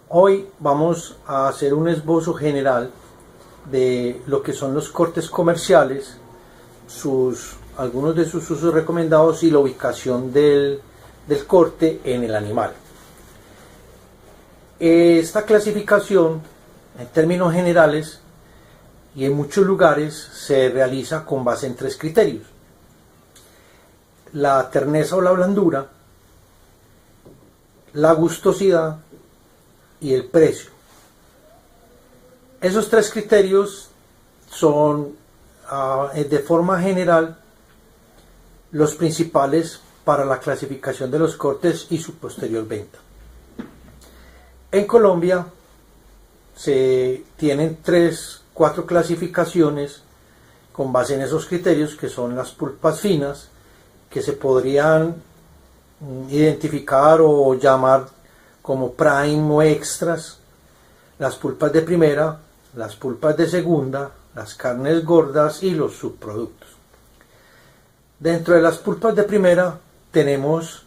Hoy vamos a hacer un esbozo general de lo que son los cortes comerciales, algunos de sus usos recomendados y la ubicación del corte en el animal. Esta clasificación, en términos generales y en muchos lugares, se realiza con base en 3 criterios: la terneza o la blandura, la gustosidad y el precio. Esos 3 criterios son, de forma general, los principales para la clasificación de los cortes y su posterior venta. En Colombia se tienen 4 clasificaciones con base en esos criterios, que son las pulpas finas, que se podrían identificar o llamar como prime o extras, las pulpas de primera, las pulpas de segunda, las carnes gordas y los subproductos. Dentro de las pulpas de primera tenemos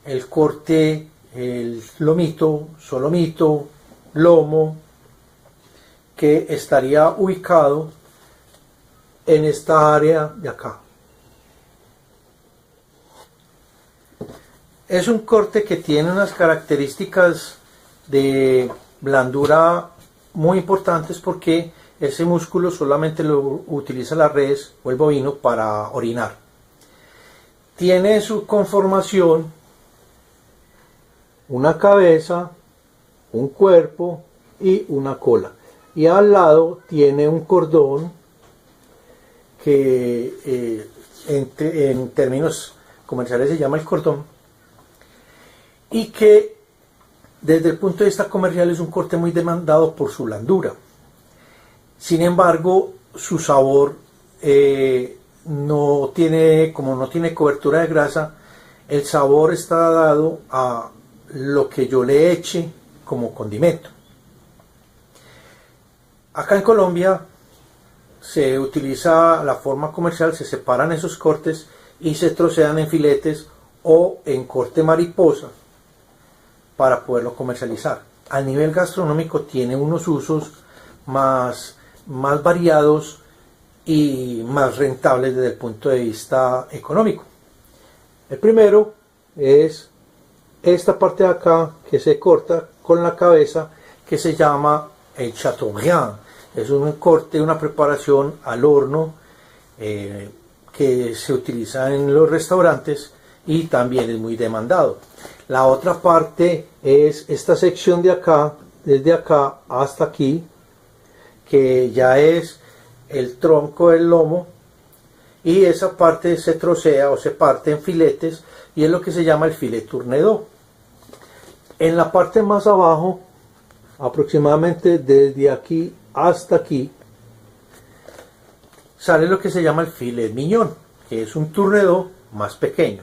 el corte, el lomito, solomito, lomo, que estaría ubicado en esta área de acá. Es un corte que tiene unas características de blandura muy importantes, porque ese músculo solamente lo utiliza la res o el bovino para orinar. Tiene su conformación una cabeza, un cuerpo y una cola, y al lado tiene un cordón que en términos comerciales se llama el cordón, y que desde el punto de vista comercial es un corte muy demandado por su blandura. Sin embargo, su sabor no tiene cobertura de grasa, el sabor está dado a lo que yo le eche como condimento. Acá en Colombia se utiliza la forma comercial, se separan esos cortes y se trocean en filetes o en corte mariposa para poderlo comercializar. A nivel gastronómico tiene unos usos más variados y más rentables desde el punto de vista económico. El primero es esta parte de acá, que se corta con la cabeza, que se llama el chateaubriand. Es un corte, una preparación al horno que se utiliza en los restaurantes y también es muy demandado. La otra parte es esta sección de acá, desde acá hasta aquí, que ya es el tronco del lomo, y esa parte se trocea o se parte en filetes y es lo que se llama el filet tournedo. En la parte más abajo, aproximadamente desde aquí hasta aquí, sale lo que se llama el filet mignon, que es un tournedo más pequeño.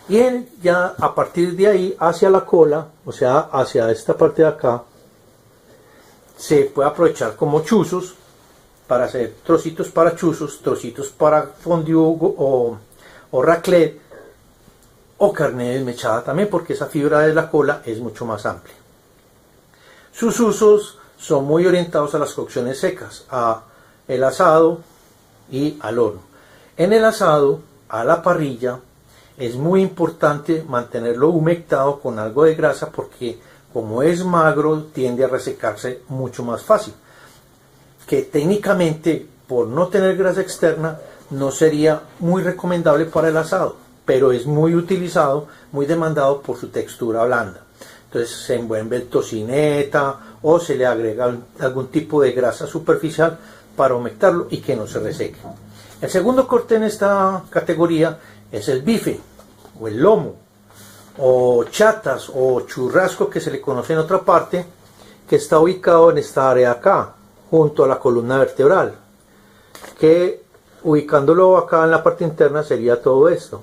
Y él ya a partir de ahí hacia la cola, o sea hacia esta parte de acá, se puede aprovechar como chuzos para hacer trocitos para chuzos, trocitos para fondue o raclette, o carne desmechada también, porque esa fibra de la cola es mucho más amplia. Sus usos son muy orientados a las cocciones secas, a el asado y al horno. En el asado, a la parrilla, es muy importante mantenerlo humectado con algo de grasa, porque como es magro tiende a resecarse mucho más fácil, que técnicamente, por no tener grasa externa, no sería muy recomendable para el asado, pero es muy utilizado, muy demandado por su textura blanda. Entonces se envuelve el tocineta o se le agrega algún tipo de grasa superficial para humectarlo y que no se reseque. El segundo corte en esta categoría es el bife o el lomo, o chatas o churrasco, que se le conoce en otra parte, que está ubicado en esta área acá, junto a la columna vertebral, que ubicándolo acá en la parte interna sería todo esto,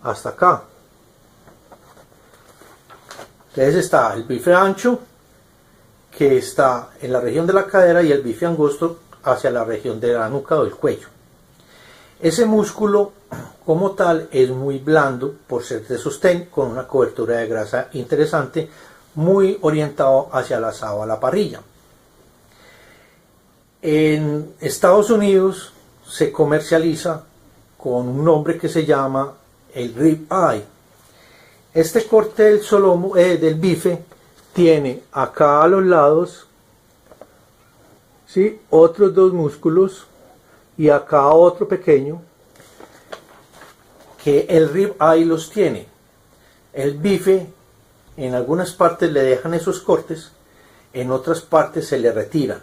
hasta acá. Entonces está el bife ancho, que está en la región de la cadera, y el bife angosto hacia la región de la nuca o del cuello. Ese músculo como tal es muy blando por ser de sostén, con una cobertura de grasa interesante, muy orientado hacia el asado a la parrilla. En Estados Unidos se comercializa con un nombre que se llama el rib eye. Este corte del solomo, del bife, tiene acá a los lados, ¿sí?, otros dos músculos y acá otro pequeño, que el rib eye los tiene. El bife en algunas partes le dejan esos cortes, en otras partes se le retira.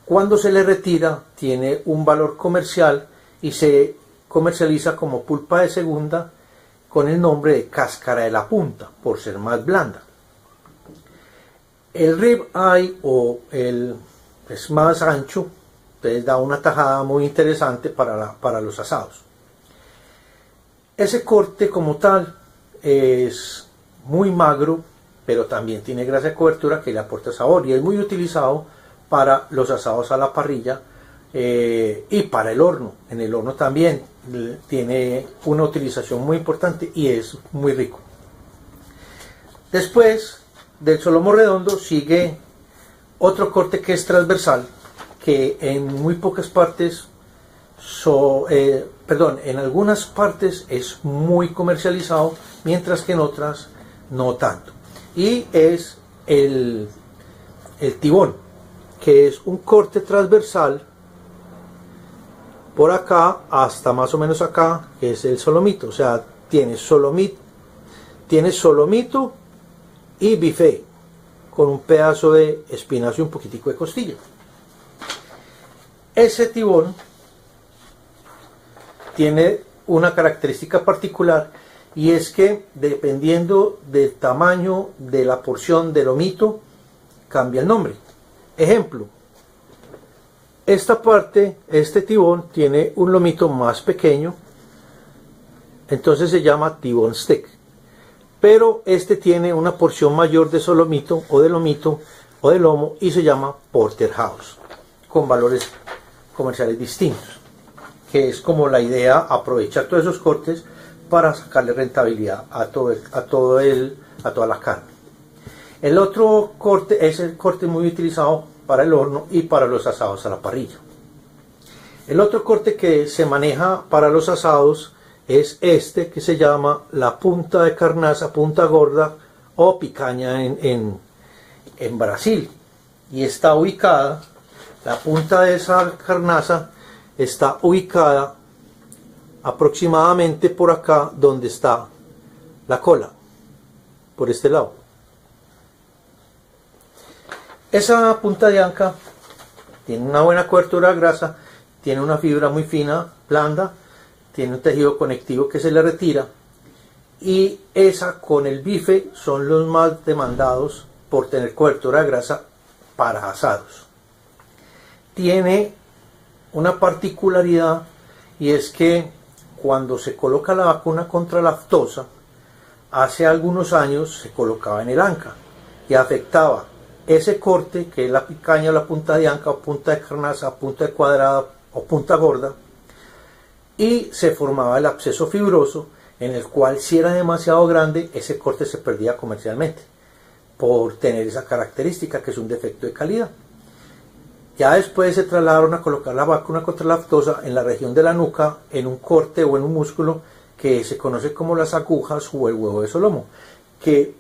Cuando se le retira tiene un valor comercial y se comercializa como pulpa de segunda con el nombre de cáscara de la punta, por ser más blanda. El rib eye es más ancho, entonces da una tajada muy interesante para los asados. Ese corte como tal es muy magro, pero también tiene grasa de cobertura que le aporta sabor y es muy utilizado para los asados a la parrilla y para el horno. En el horno también tiene una utilización muy importante y es muy rico. Después del solomo redondo sigue otro corte que es transversal, que en muy pocas partes, en algunas partes es muy comercializado, mientras que en otras no tanto. Y es el tibón, que es un corte transversal por acá hasta más o menos acá, que es el solomito. O sea, tiene solomito y bife con un pedazo de espinazo y un poquitico de costilla. Ese tibón tiene una característica particular, y es que dependiendo del tamaño de la porción de lomito cambia el nombre. Ejemplo, esta parte, este tibón tiene un lomito más pequeño, entonces se llama tibón steak. Pero este tiene una porción mayor de solomito o de lomito o de lomo y se llama porterhouse, con valores comerciales distintos, que es como la idea, aprovechar todos esos cortes para sacarle rentabilidad a toda la carne. El otro corte es el corte muy utilizado para el horno y para los asados a la parrilla. El otro corte que se maneja para los asados es este, que se llama la punta de carnaza, punta gorda o picaña en Brasil, y está ubicada, la punta de esa carnaza está ubicada aproximadamente por acá donde está la cola, por este lado. Esa punta de anca tiene una buena cobertura de grasa, tiene una fibra muy fina, blanda, tiene un tejido conectivo que se le retira, y esa con el bife son los más demandados por tener cobertura de grasa para asados. Tiene una particularidad, y es que cuando se coloca la vacuna contra la aftosa, hace algunos años se colocaba en el anca y afectaba ese corte, que es la picaña, la punta de anca o punta de carnaza, punta de cuadrada o punta gorda, y se formaba el absceso fibroso, en el cual, si era demasiado grande, ese corte se perdía comercialmente por tener esa característica, que es un defecto de calidad. Ya después se trasladaron a colocar la vacuna contra la aftosa en la región de la nuca, en un corte o en un músculo que se conoce como las agujas o el huevo de solomo, que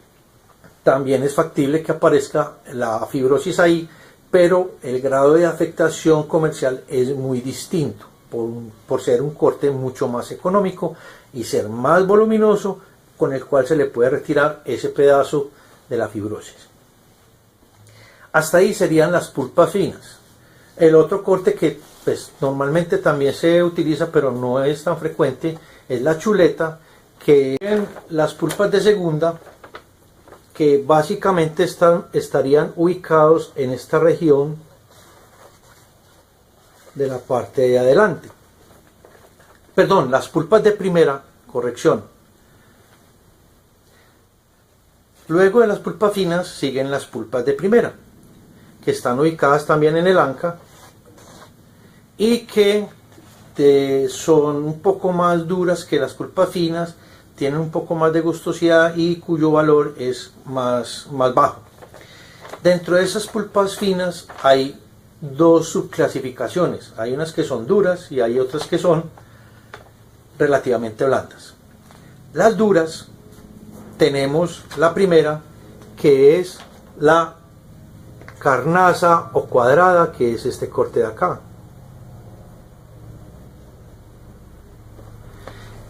también es factible que aparezca la fibrosis ahí, pero el grado de afectación comercial es muy distinto, por ser un corte mucho más económico y ser más voluminoso, con el cual se le puede retirar ese pedazo de la fibrosis. Hasta ahí serían las pulpas finas. El otro corte que pues normalmente también se utiliza, pero no es tan frecuente, es la chuleta, que en las pulpas de segunda, que básicamente estarían ubicados en esta región de la parte de adelante. Perdón, las pulpas de primera, corrección. Luego de las pulpas finas siguen las pulpas de primera, que están ubicadas también en el anca y que son un poco más duras que las pulpas finas, tienen un poco más de gustosidad y cuyo valor es más bajo. Dentro de esas pulpas finas hay dos subclasificaciones. Hay unas que son duras y hay otras que son relativamente blandas. Las duras, tenemos la primera, que es la carnaza o cuadrada, que es este corte de acá.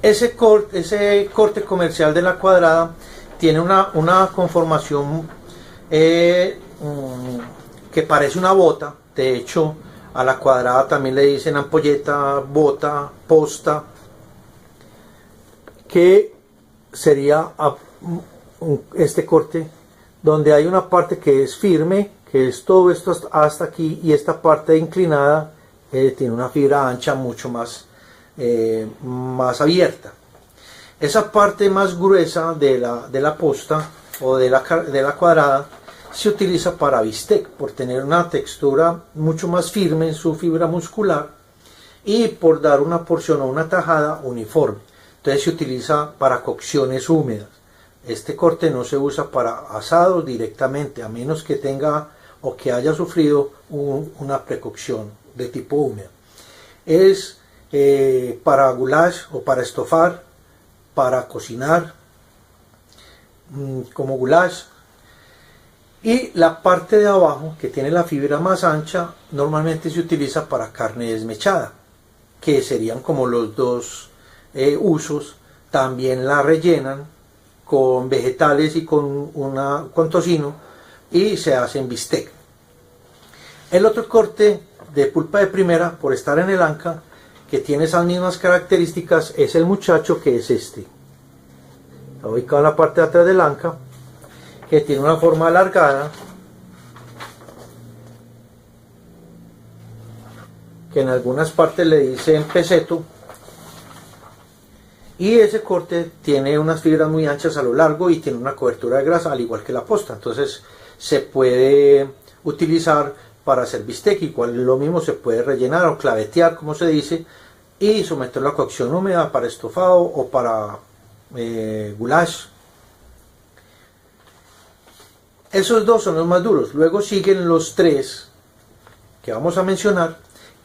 Ese corte comercial de la cuadrada tiene una conformación que parece una bota. De hecho, a la cuadrada también le dicen ampolleta, bota, posta, que sería este corte, donde hay una parte que es firme, que es todo esto hasta aquí, y esta parte inclinada tiene una fibra ancha mucho más abierta. Esa parte más gruesa de la posta o de la cuadrada se utiliza para bistec, por tener una textura mucho más firme en su fibra muscular y por dar una porción o una tajada uniforme. Entonces se utiliza para cocciones húmedas. Este corte no se usa para asados directamente, a menos que tenga o que haya sufrido una precocción de tipo húmedo. Es para goulash o para estofar, para cocinar como goulash. Y la parte de abajo, que tiene la fibra más ancha, normalmente se utiliza para carne desmechada, que serían como los dos usos. También la rellenan con vegetales y con tocino y se hacen bistec. El otro corte de pulpa de primera, por estar en el anca, que tiene esas mismas características, es el muchacho, que es este. Está ubicado en la parte de atrás del anca, que tiene una forma alargada, que en algunas partes le dicen peseto, y ese corte tiene unas fibras muy anchas a lo largo y tiene una cobertura de grasa, al igual que la posta. Entonces se puede utilizar para hacer bistec, igual lo mismo se puede rellenar o clavetear, como se dice, y someterlo a cocción húmeda para estofado o para goulash. Esos dos son los más duros. Luego siguen los tres que vamos a mencionar,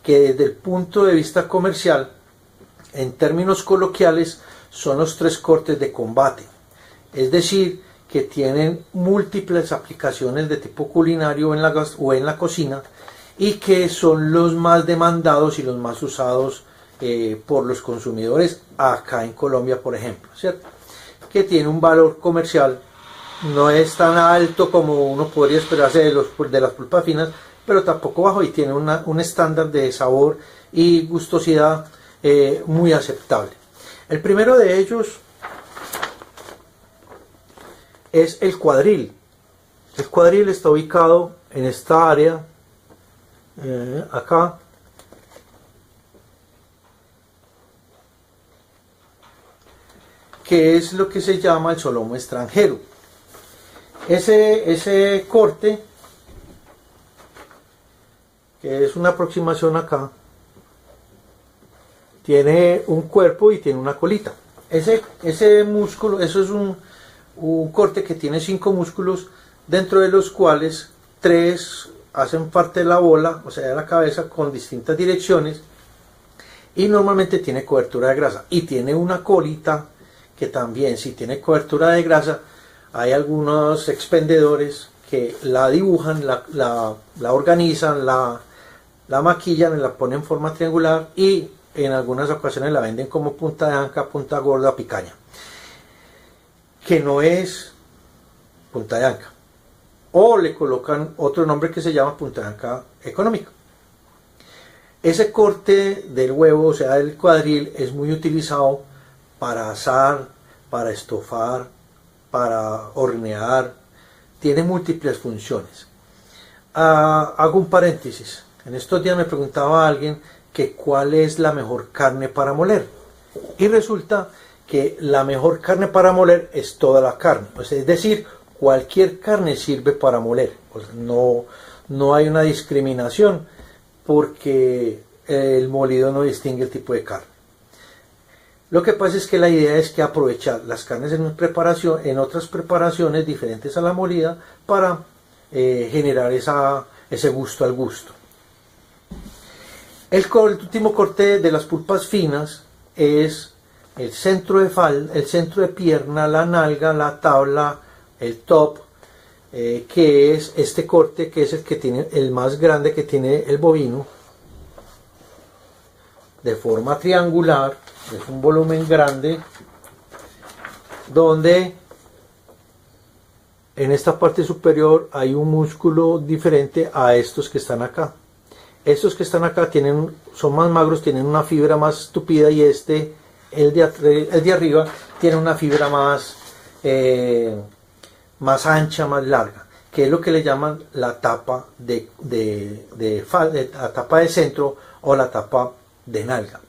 que desde el punto de vista comercial, en términos coloquiales, son los tres cortes de combate. Es decir, que tienen múltiples aplicaciones de tipo culinario o en la cocina, y que son los más demandados y los más usados por los consumidores acá en Colombia, por ejemplo, ¿cierto? Que tiene un valor comercial, no es tan alto como uno podría esperarse de las pulpas finas, pero tampoco bajo, y tiene un estándar de sabor y gustosidad muy aceptable. El primero de ellos es el cuadril. El cuadril está ubicado en esta área, acá, que es lo que se llama el solomo extranjero. Ese corte, que es una aproximación acá, tiene un cuerpo y tiene una colita. Ese músculo, eso es un corte que tiene 5 músculos, dentro de los cuales 3 hacen parte de la bola, o sea, de la cabeza, con distintas direcciones, y normalmente tiene cobertura de grasa, y tiene una colita que también, si tiene cobertura de grasa, hay algunos expendedores que la dibujan, la organizan, la maquillan, la ponen en forma triangular, y en algunas ocasiones la venden como punta de anca, punta gorda, picaña, que no es punta de anca, o le colocan otro nombre que se llama punta de anca económica. Ese corte del huevo, o sea, del cuadril, es muy utilizado para asar, para estofar, para hornear, tiene múltiples funciones. Hago un paréntesis. En estos días me preguntaba a alguien que cuál es la mejor carne para moler, y resulta que la mejor carne para moler es toda la carne, es decir, cualquier carne sirve para moler. No hay una discriminación, porque el molido no distingue el tipo de carne. Lo que pasa es que la idea es que aprovechar las carnes en otras preparaciones diferentes a la molida para generar ese gusto al gusto. El último corte de las pulpas finas es el centro el centro de pierna, la nalga, la tabla, el top, que es este corte, que es el que tiene el más grande que tiene el bovino, de forma triangular, es un volumen grande, donde en esta parte superior hay un músculo diferente a estos que están acá. Estos que están acá son más magros, tienen una fibra más tupida, y el de arriba, tiene una fibra más ancha, más larga, que es lo que le llaman la tapa la tapa de centro o la tapa de nalga.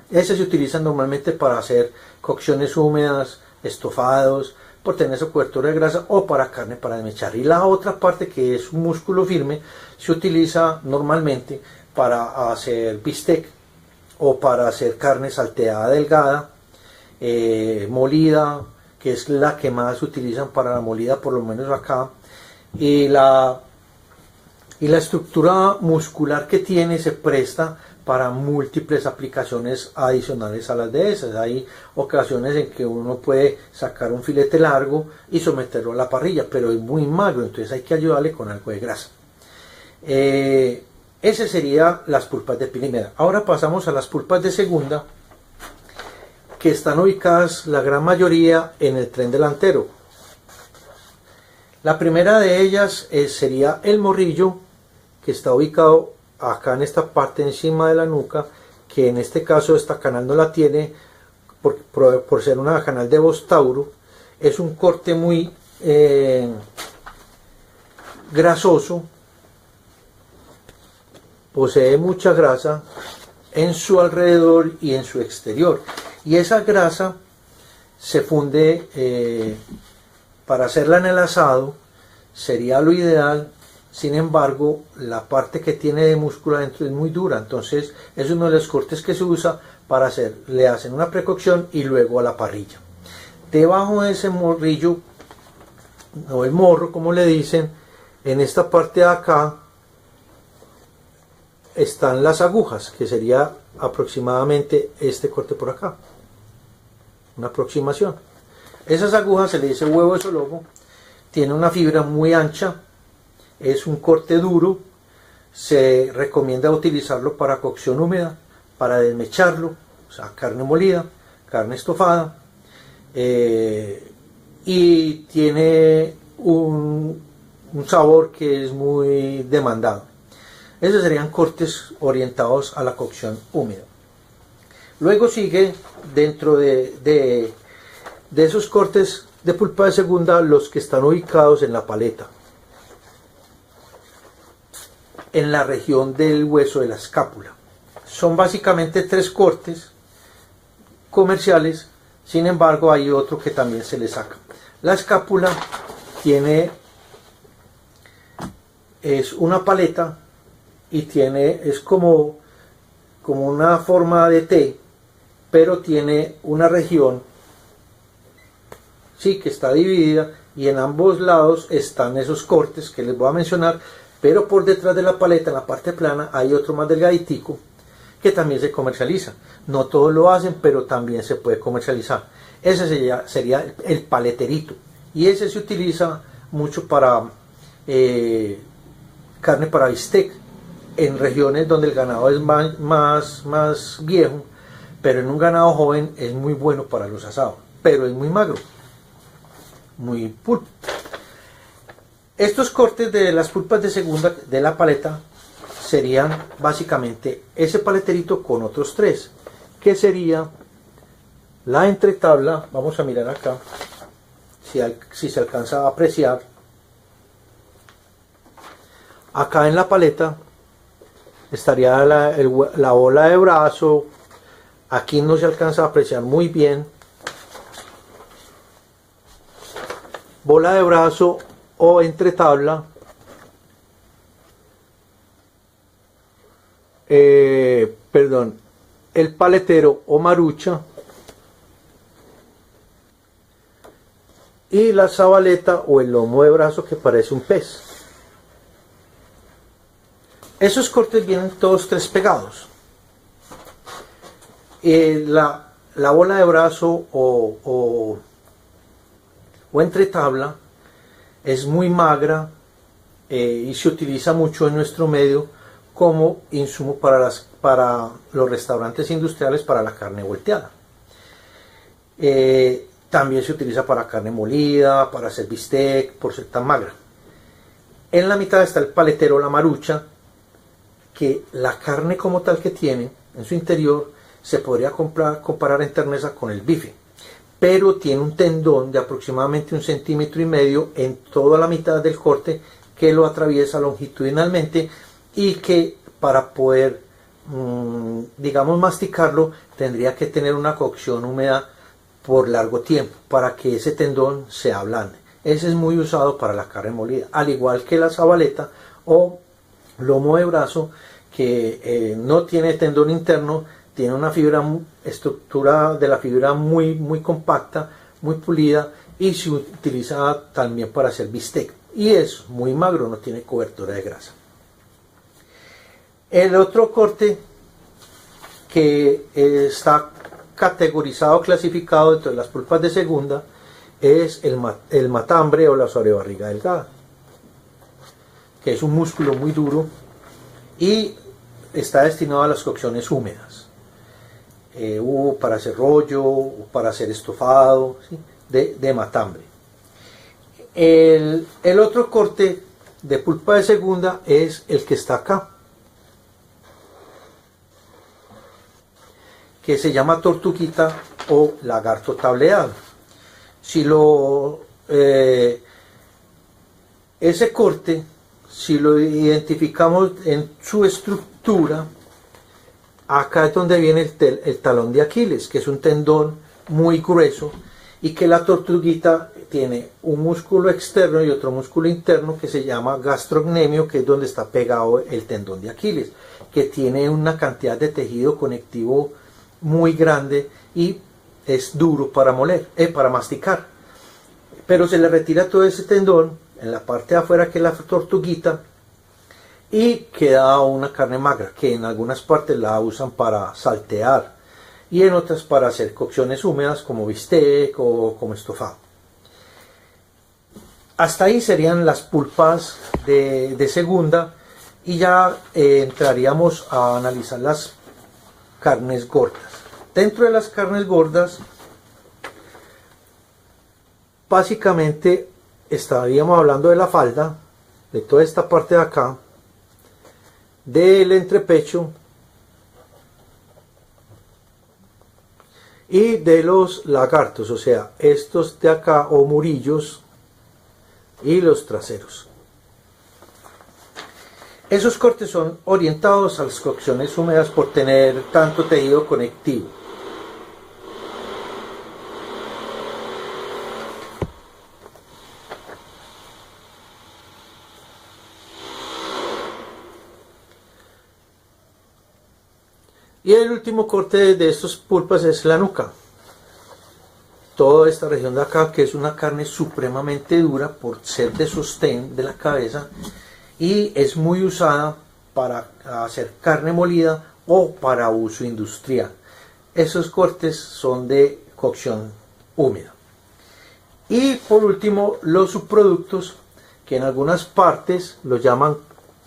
Ese se utiliza normalmente para hacer cocciones húmedas, estofados, por tener su cobertura de grasa, o para carne para desmechar. Y la otra parte, que es un músculo firme, se utiliza normalmente para hacer bistec o para hacer carne salteada delgada, molida, que es la que más utilizan para la molida, por lo menos acá. Y la estructura muscular que tiene se presta para múltiples aplicaciones adicionales a las de esas. Hay ocasiones en que uno puede sacar un filete largo y someterlo a la parrilla, pero es muy magro, entonces hay que ayudarle con algo de grasa. Ese sería las pulpas de primera. Ahora pasamos a las pulpas de segunda, que están ubicadas la gran mayoría en el tren delantero. La primera de ellas sería el morrillo, que está ubicado acá en esta parte encima de la nuca, que en este caso esta canal no la tiene por ser una canal de voz Tauro. Es un corte muy grasoso, posee mucha grasa en su alrededor y en su exterior, y esa grasa se funde para hacerla en el asado, sería lo ideal. Sin embargo, la parte que tiene de músculo adentro es muy dura, entonces es uno de los cortes que se usa para le hacen una precocción y luego a la parrilla. Debajo de ese morrillo, o el morro como le dicen, en esta parte de acá están las agujas, que sería aproximadamente este corte por acá, una aproximación. Esas agujas se le dice huevo de solomo, tiene una fibra muy ancha, es un corte duro, se recomienda utilizarlo para cocción húmeda, para desmecharlo, o sea, carne molida, carne estofada, y tiene un sabor que es muy demandado. Esos serían cortes orientados a la cocción húmeda. Luego sigue, dentro de esos cortes de pulpa de segunda, los que están ubicados en la paleta, en la región del hueso de la escápula. Son básicamente 3 cortes comerciales, sin embargo hay otro que también se le saca. La escápula es una paleta y es como una forma de T, pero tiene una región, sí, que está dividida, y en ambos lados están esos cortes que les voy a mencionar, pero por detrás de la paleta, en la parte plana, hay otro más delgaditico que también se comercializa. No todos lo hacen, pero también se puede comercializar. Ese sería el paleterito, y ese se utiliza mucho para carne para bistec, en regiones donde el ganado es más viejo, pero en un ganado joven es muy bueno para los asados, pero es muy magro, muy pulpo. Estos cortes de las pulpas de segunda de la paleta serían básicamente ese paleterito con otros 3, que sería la entretabla. Vamos a mirar acá si se alcanza a apreciar. Acá en la paleta estaría la bola de brazo. Aquí no se alcanza a apreciar muy bien. Bola de brazo o entretabla, perdón, el paletero o marucha, y la zabaleta o el lomo de brazo que parece un pez. Esos cortes vienen todos tres pegados. La bola de brazo o entretabla es muy magra y se utiliza mucho en nuestro medio como insumo para los restaurantes industriales para la carne volteada. También se utiliza para carne molida, para hacer bistec, por ser tan magra. En la mitad está el paletero, la marucha, que la carne como tal que tiene en su interior se podría comparar en terneza con el bife, pero tiene un tendón de aproximadamente 1,5 centímetros en toda la mitad del corte que lo atraviesa longitudinalmente y que para poder, digamos, masticarlo tendría que tener una cocción húmeda por largo tiempo para que ese tendón se ablande. Ese es muy usado para la carne molida, al igual que la zabaleta o lomo de brazo, que no tiene tendón interno, tiene una estructura de la fibra muy compacta, muy pulida, y se utiliza también para hacer bistec, y es muy magro, no tiene cobertura de grasa. El otro corte que está categorizado, clasificado dentro de las pulpas de segunda, es el matambre o la sobrebarriga delgada, que es un músculo muy duro y está destinado a las cocciones húmedas, para hacer rollo, para hacer estofado, ¿sí? de matambre. El otro corte de pulpa de segunda es el que está acá, que se llama tortuguita o lagarto tableado. Ese corte, si lo identificamos en su estructura, acá es donde viene el talón de Aquiles, que es un tendón muy grueso, y que la tortuguita tiene un músculo externo y otro músculo interno que se llama gastrocnemio, que es donde está pegado el tendón de Aquiles, que tiene una cantidad de tejido conectivo muy grande y es duro para para masticar. Pero se le retira todo ese tendón en la parte de afuera, que es la tortuguita, y queda una carne magra, que en algunas partes la usan para saltear y en otras para hacer cocciones húmedas como bistec o como estofado. Hasta ahí serían las pulpas de segunda, y ya entraríamos a analizar las carnes gordas. Dentro de las carnes gordas, básicamente estaríamos hablando de la falda, de toda esta parte de acá, del entrepecho y de los lagartos, o sea, estos de acá o murillos, y los traseros. Esos cortes son orientados a las cocciones húmedas por tener tanto tejido conectivo. Y el último corte de estos pulpas es la nuca. Toda esta región de acá, que es una carne supremamente dura por ser de sostén de la cabeza, y es muy usada para hacer carne molida o para uso industrial. Esos cortes son de cocción húmeda. Y por último, los subproductos, que en algunas partes los llaman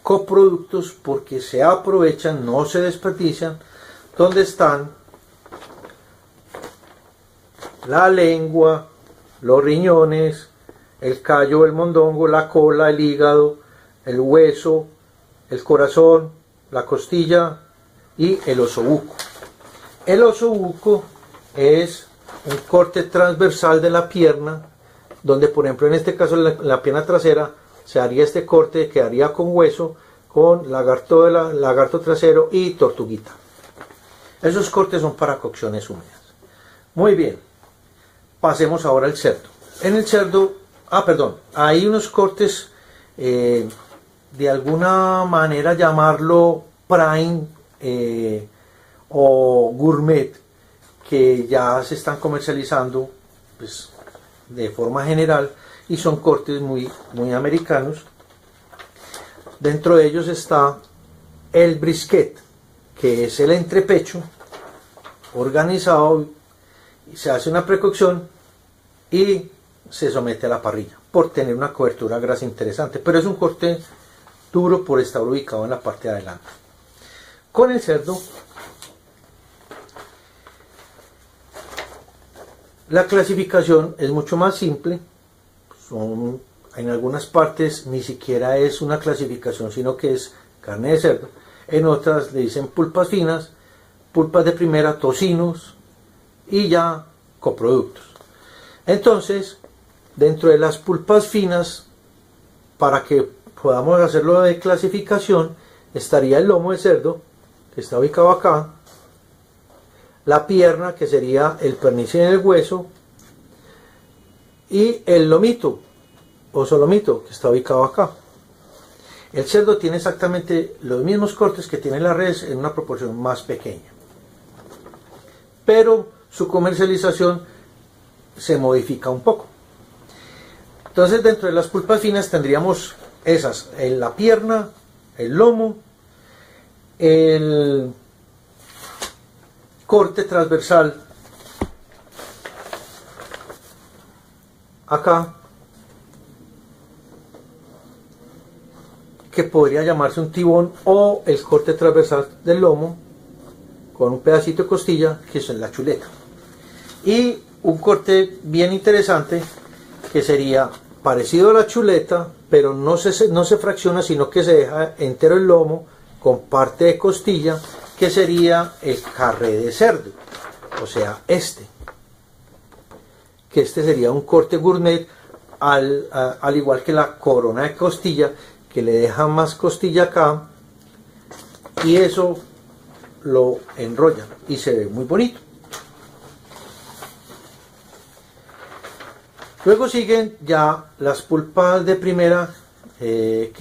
coproductos porque se aprovechan, no se desperdician, donde están la lengua, los riñones, el callo, el mondongo, la cola, el hígado, el hueso, el corazón, la costilla y el osobuco. El osobuco es un corte transversal de la pierna, donde por ejemplo en este caso la pierna trasera se haría este corte, quedaría con hueso, con lagarto trasero y tortuguita. Esos cortes son para cocciones húmedas. Muy bien, pasemos ahora al cerdo. En el cerdo, hay unos cortes, de alguna manera llamarlo prime o gourmet, que ya se están comercializando, pues, de forma general y son cortes muy americanos. Dentro de ellos está el brisket, que es el entrepecho organizado, se hace una precocción y se somete a la parrilla por tener una cobertura de grasa interesante, pero es un corte duro por estar ubicado en la parte de adelante. Con el cerdo, la clasificación es mucho más simple. En algunas partes ni siquiera es una clasificación, sino que es carne de cerdo. En otras le dicen pulpas finas, pulpas de primera, tocinos y ya coproductos. Entonces, dentro de las pulpas finas, para que podamos hacerlo de clasificación, estaría el lomo de cerdo, que está ubicado acá, la pierna, que sería el pernice en el hueso, y el lomito o solomito, que está ubicado acá. El cerdo tiene exactamente los mismos cortes que tiene la res, en una proporción más pequeña, pero su comercialización se modifica un poco. Entonces, dentro de las pulpas finas tendríamos esas: la pierna, el lomo, el corte transversal acá, que podría llamarse un tibón, o el corte transversal del lomo con un pedacito de costilla, que es la chuleta. Y un corte bien interesante, que sería parecido a la chuleta, pero no se fracciona, sino que se deja entero el lomo con parte de costilla, que sería el carré de cerdo, o sea, que este sería un corte gourmet, al igual que la corona de costilla, que le deja más costilla acá, y eso lo enrollan y se ve muy bonito. Luego siguen ya las pulpas de primera, que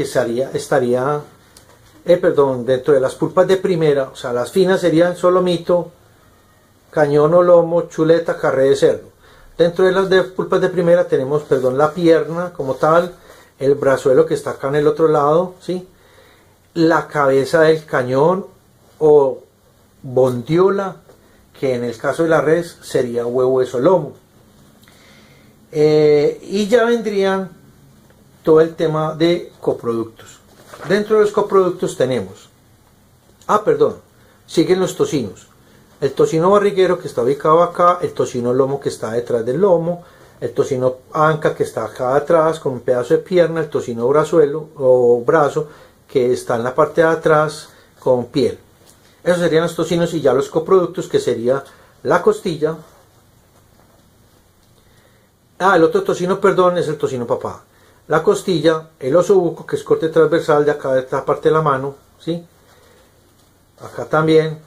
dentro de las pulpas de primera, o sea, las finas serían solomito, cañón o lomo, chuleta, carré de cerdo. Dentro de las pulpas de primera tenemos, la pierna como tal, el brazuelo que está acá en el otro lado, ¿sí? La cabeza del cañón o bondiola, que en el caso de la res sería huevo, hueso, lomo. Y ya vendrían todo el tema de coproductos. Dentro de los coproductos tenemos, siguen los tocinos: el tocino barriguero, que está ubicado acá, el tocino lomo, que está detrás del lomo, el tocino anca, que está acá atrás con un pedazo de pierna, el tocino brazuelo o brazo, que está en la parte de atrás con piel. Esos serían los tocinos. Y ya los coproductos, que sería la costilla. El otro tocino, es el tocino papá. La costilla, el osobuco, que es corte transversal de acá de esta parte de la mano, ¿sí? Acá también.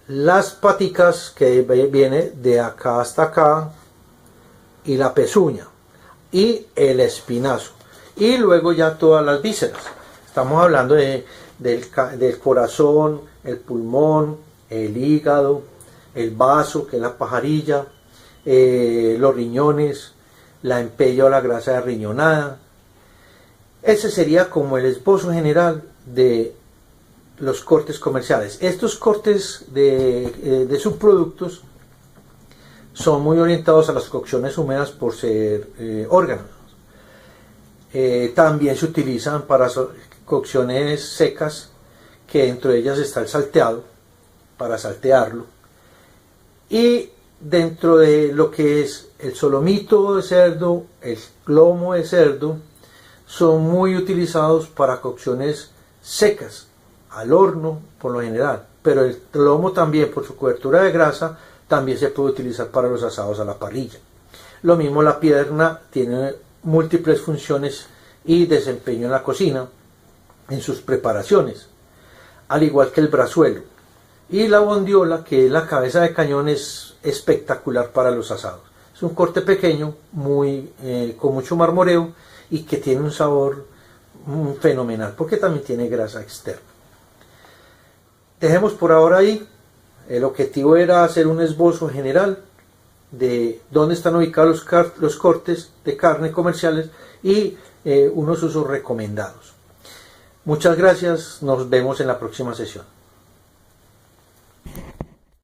Las paticas, que viene de acá hasta acá, y la pezuña, y el espinazo. Y luego ya todas las vísceras. Estamos hablando del corazón, el pulmón, el hígado, el vaso, que es la pajarilla, los riñones, la empella o la grasa de riñonada. Ese sería como el esbozo general de los cortes comerciales. Estos cortes de subproductos son muy orientados a las cocciones húmedas por ser órganos. También se utilizan para cocciones secas, que dentro de ellas está el salteado, para saltearlo. Y dentro de lo que es el solomito de cerdo, el lomo de cerdo, son muy utilizados para cocciones secas, al horno por lo general. Pero el lomo también, por su cobertura de grasa, también se puede utilizar para los asados a la parrilla. Lo mismo la pierna, tiene múltiples funciones y desempeño en la cocina, en sus preparaciones, al igual que el brazuelo. Y la bondiola, que es la cabeza de cañón, es espectacular para los asados. Es un corte pequeño, con mucho marmoreo, y que tiene un sabor fenomenal, porque también tiene grasa externa. Dejemos por ahora ahí. El objetivo era hacer un esbozo general de dónde están ubicados los cortes de carne comerciales y unos usos recomendados. Muchas gracias, nos vemos en la próxima sesión.